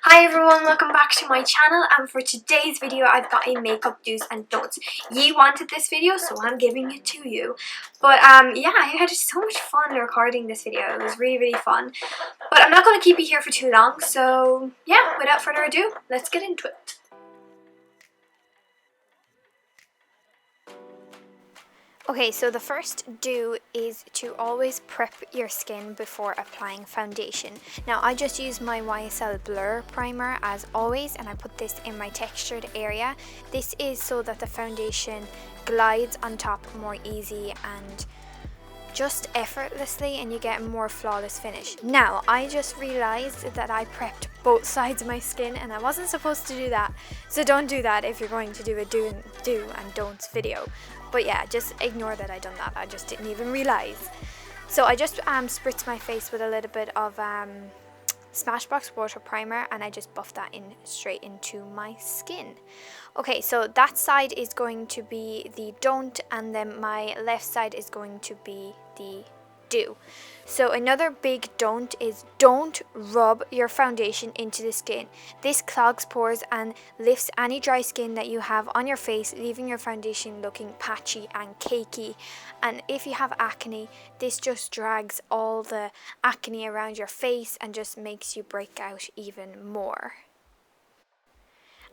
Hi everyone, welcome back to my channel, and for today's video I've got a makeup do's and don'ts. You wanted this video, so I'm giving it to you. But yeah, I had so much fun recording this video. It was really fun. But I'm not going to keep you here for too long, so yeah, without further ado, let's get into it. Okay, so the first do is to always prep your skin before applying foundation. Now I just use my YSL Blur primer as always, and I put this in my textured area. This is so that the foundation glides on top more easy and just effortlessly, and you get a more flawless finish. Now I just realized that I prepped both sides of my skin and I wasn't supposed to do that, so don't do that if you're going to do a do and don'ts video. But yeah, just ignore that I done that. I just didn't even realize. So I just spritzed my face with a little bit of Smashbox water primer, and I just buffed that in straight into my skin. Okay, so that side is going to be the don't, and then my left side is going to be the do. So another big don't is don't rub your foundation into the skin. This clogs pores and lifts any dry skin that you have on your face, leaving your foundation looking patchy and cakey. And if you have acne, this just drags all the acne around your face and just makes you break out even more.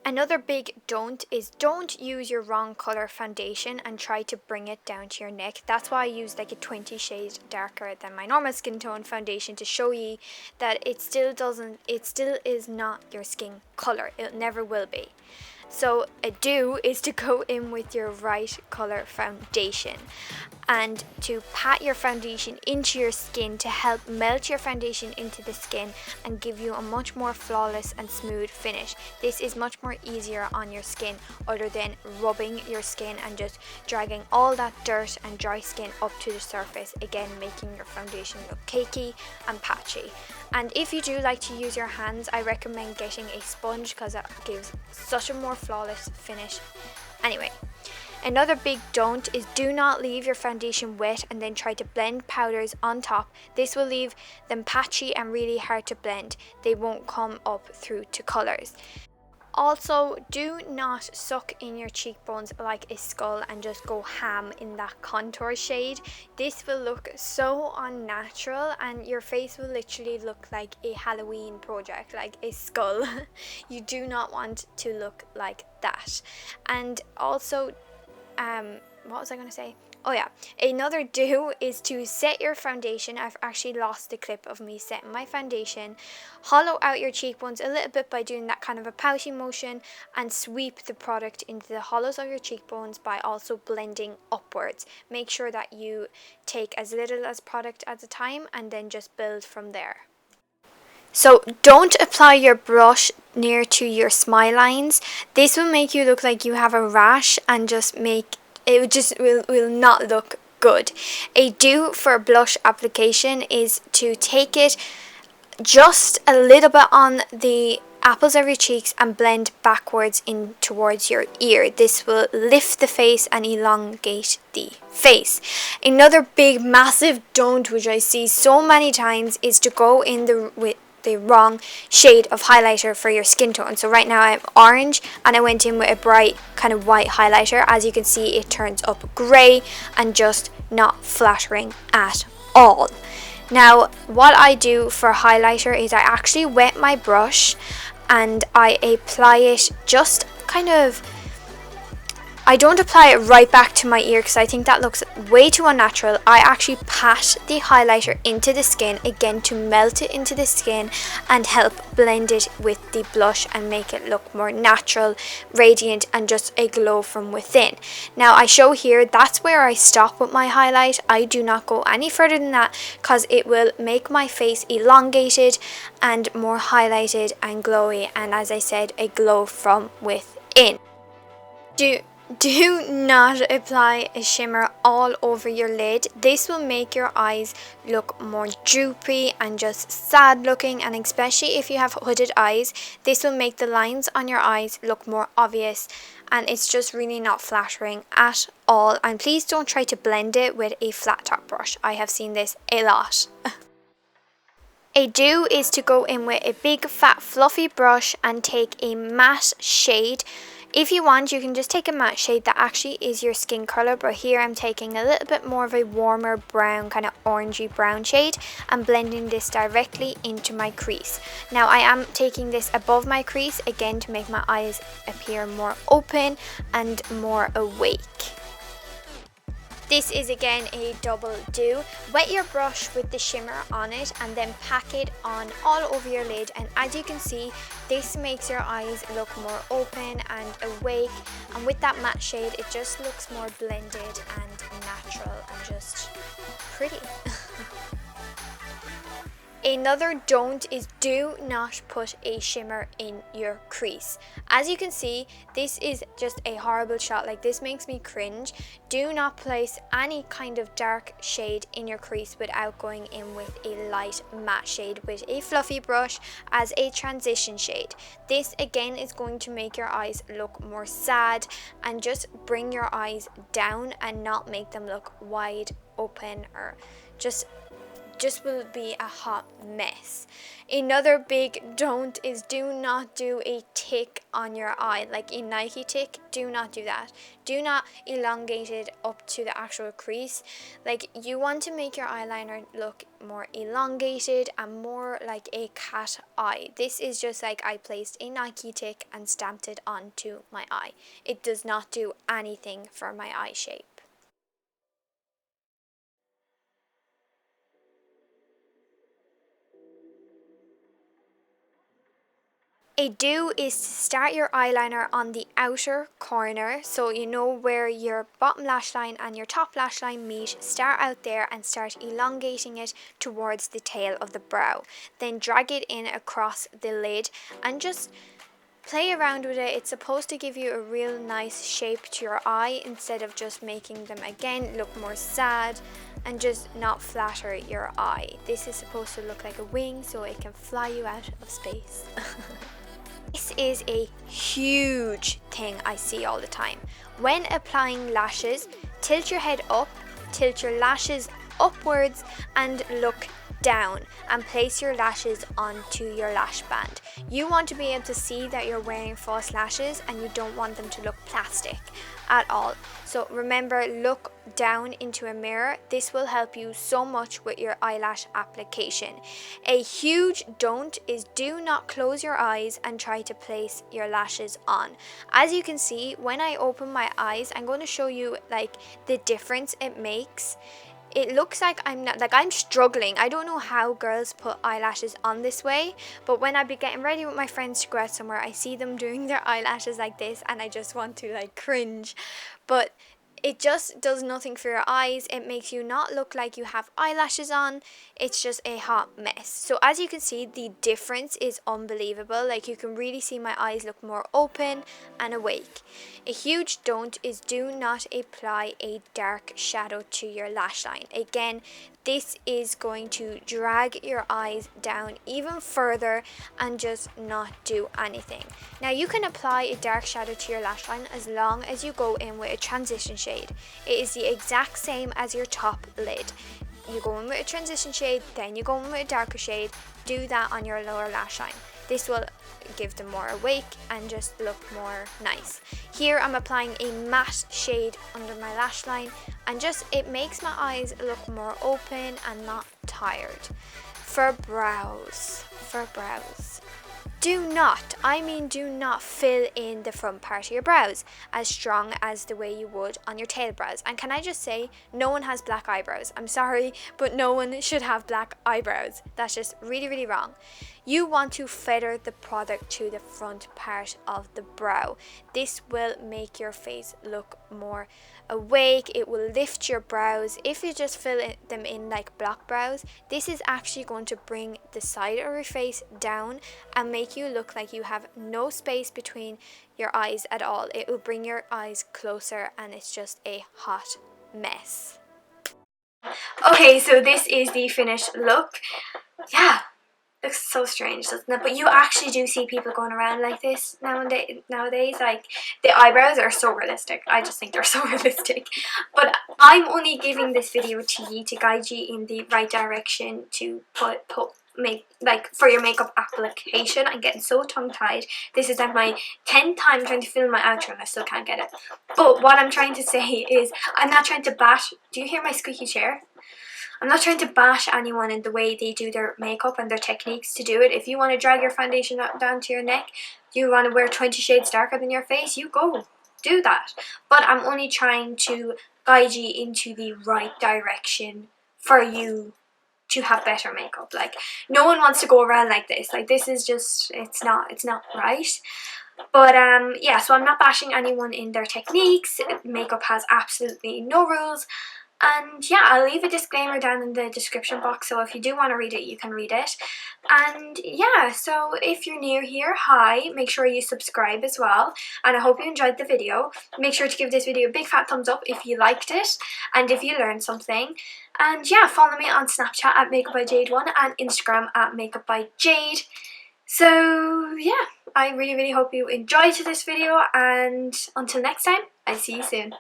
Another big don't is don't use your wrong color foundation and try to bring it down to your neck. That's why I use like a 20 shades darker than my normal skin tone foundation, to show you that it still is not your skin color. It never will be. So a do is to go in with your right color foundation and to pat your foundation into your skin to help melt your foundation into the skin and give you a much more flawless and smooth finish. This is much more easier on your skin other than rubbing your skin and just dragging all that dirt and dry skin up to the surface, again making your foundation look cakey and patchy. And if you do like to use your hands, I recommend getting a sponge because that gives such a more flawless finish. Anyway, another big don't is do not leave your foundation wet and then try to blend powders on top. This will leave them patchy and really hard to blend. They won't come up through to colors. Also, do not suck in your cheekbones like a skull and just go ham in that contour shade. This will look so unnatural and your face will literally look like a Halloween project, like a skull. You do not want to look like that. And also, what was I going to say? Oh yeah, another do is to set your foundation. I've actually lost the clip of me setting my foundation. Hollow out your cheekbones a little bit by doing that kind of a pouty motion, and sweep the product into the hollows of your cheekbones by also blending upwards. Make sure that you take as little as product at a time and then just build from there. So don't apply your brush near to your smile lines. This will make you look like you have a rash and just make it will not look good. A do for blush application is to take it just a little bit on the apples of your cheeks and blend backwards in towards your ear. This will lift the face and elongate the face. Another big massive don't, which I see so many times, is to go in with the wrong shade of highlighter for your skin tone. So right now I'm orange and I went in with a bright kind of white highlighter. As you can see, it turns up grey and just not flattering at all. Now what I do for highlighter is I actually wet my brush and I apply it just kind of, I don't apply it right back to my ear because I think that looks way too unnatural. I actually pat the highlighter into the skin, again to melt it into the skin and help blend it with the blush and make it look more natural, radiant, and just a glow from within. Now I show here, that's where I stop with my highlight. I do not go any further than that because it will make my face elongated and more highlighted and glowy, and as I said, a glow from within. Do not apply a shimmer all over your lid. This will make your eyes look more droopy and just sad looking, and especially if you have hooded eyes, this will make the lines on your eyes look more obvious, and it's just really not flattering at all. And please don't try to blend it with a flat top brush. I have seen this a lot. A do is to go in with a big fat fluffy brush and take a matte shade. If you want, you can just take a matte shade that actually is your skin color, but here I'm taking a little bit more of a warmer brown, kind of orangey brown shade, and blending this directly into my crease. Now I am taking this above my crease again to make my eyes appear more open and more awake. This is again a double do. Wet your brush with the shimmer on it and then pack it on all over your lid, and as you can see, this makes your eyes look more open and awake, and with that matte shade it just looks more blended and natural and just pretty. Another don't is do not put a shimmer in your crease. As you can see, this is just a horrible shot. Like, this makes me cringe. Do not place any kind of dark shade in your crease without going in with a light matte shade with a fluffy brush as a transition shade. This again is going to make your eyes look more sad and just bring your eyes down and not make them look wide open or just will be a hot mess. Another big don't is do not do a tick on your eye, like a Nike tick. Do not do that. Do not elongate it up to the actual crease. Like, you want to make your eyeliner look more elongated and more like a cat eye. This is just like I placed a Nike tick and stamped it onto my eye. It does not do anything for my eye shape. A do is to start your eyeliner on the outer corner, so you know where your bottom lash line and your top lash line meet. Start out there and start elongating it towards the tail of the brow. Then drag it in across the lid and just play around with it. It's supposed to give you a real nice shape to your eye instead of just making them again look more sad and just not flatter your eye. This is supposed to look like a wing so it can fly you out of space. This is a huge thing I see all the time. When applying lashes, tilt your head up, tilt your lashes upwards and look down and place your lashes onto your lash band. You want to be able to see that you're wearing false lashes and you don't want them to look plastic at all. So remember, look down into a mirror. This will help you so much with your eyelash application. A huge don't is do not close your eyes and try to place your lashes on. As you can see, when I open my eyes, I'm going to show you like the difference it makes. It looks like I'm struggling. I don't know how girls put eyelashes on this way, but when I be getting ready with my friends to go out somewhere, I see them doing their eyelashes like this and I just want to like cringe. But it just does nothing for your eyes. It makes you not look like you have eyelashes on. It's just a hot mess. So as you can see, the difference is unbelievable. Like, you can really see my eyes look more open and awake. A huge don't is do not apply a dark shadow to your lash line. Again, this is going to drag your eyes down even further and just not do anything. Now, you can apply a dark shadow to your lash line as long as you go in with a transition shade. It is the exact same as your top lid. You go in with a transition shade, then you go in with a darker shade. Do that on your lower lash line. This will give them more awake and just look more nice. Here I'm applying a matte shade under my lash line and just it makes my eyes look more open and not tired. For brows, do not fill in the front part of your brows as strong as the way you would on your tail brows. And can I just say, no one has black eyebrows. I'm sorry, but no one should have black eyebrows. That's just really, really wrong. You want to feather the product to the front part of the brow. This will make your face look more awake. It will lift your brows. If you just fill them in like block brows, this is actually going to bring the side of your face down and make you look like you have no space between your eyes at all. It will bring your eyes closer and it's just a hot mess. Okay, so this is the finished look. Yeah, looks so strange, doesn't it? But you actually do see people going around like this nowadays. Like, the eyebrows are so realistic. I just think they're so realistic. But I'm only giving this video to you to guide you in the right direction to put for your makeup application. I'm getting so tongue tied. This is like my 10th time trying to film my outro and I still can't get it. But what I'm trying to say is, I'm not trying to bash. Do you hear my squeaky chair? I'm not trying to bash anyone in the way they do their makeup and their techniques to do it. If you want to drag your foundation down to your neck, you want to wear 20 shades darker than your face, you go do that. But I'm only trying to guide you into the right direction for you to have better makeup. Like, no one wants to go around like this. Like, this is just, it's not right. But yeah, so I'm not bashing anyone in their techniques. Makeup has absolutely no rules. And yeah, I'll leave a disclaimer down in the description box, so if you do want to read it, you can read it. And yeah, so if you're new here, hi, make sure you subscribe as well. And I hope you enjoyed the video. Make sure to give this video a big fat thumbs up if you liked it and if you learned something. And yeah, follow me on Snapchat at Makeupbyjade1 and Instagram at Makeupbyjade. So yeah, I really hope you enjoyed this video, and until next time, I'll see you soon.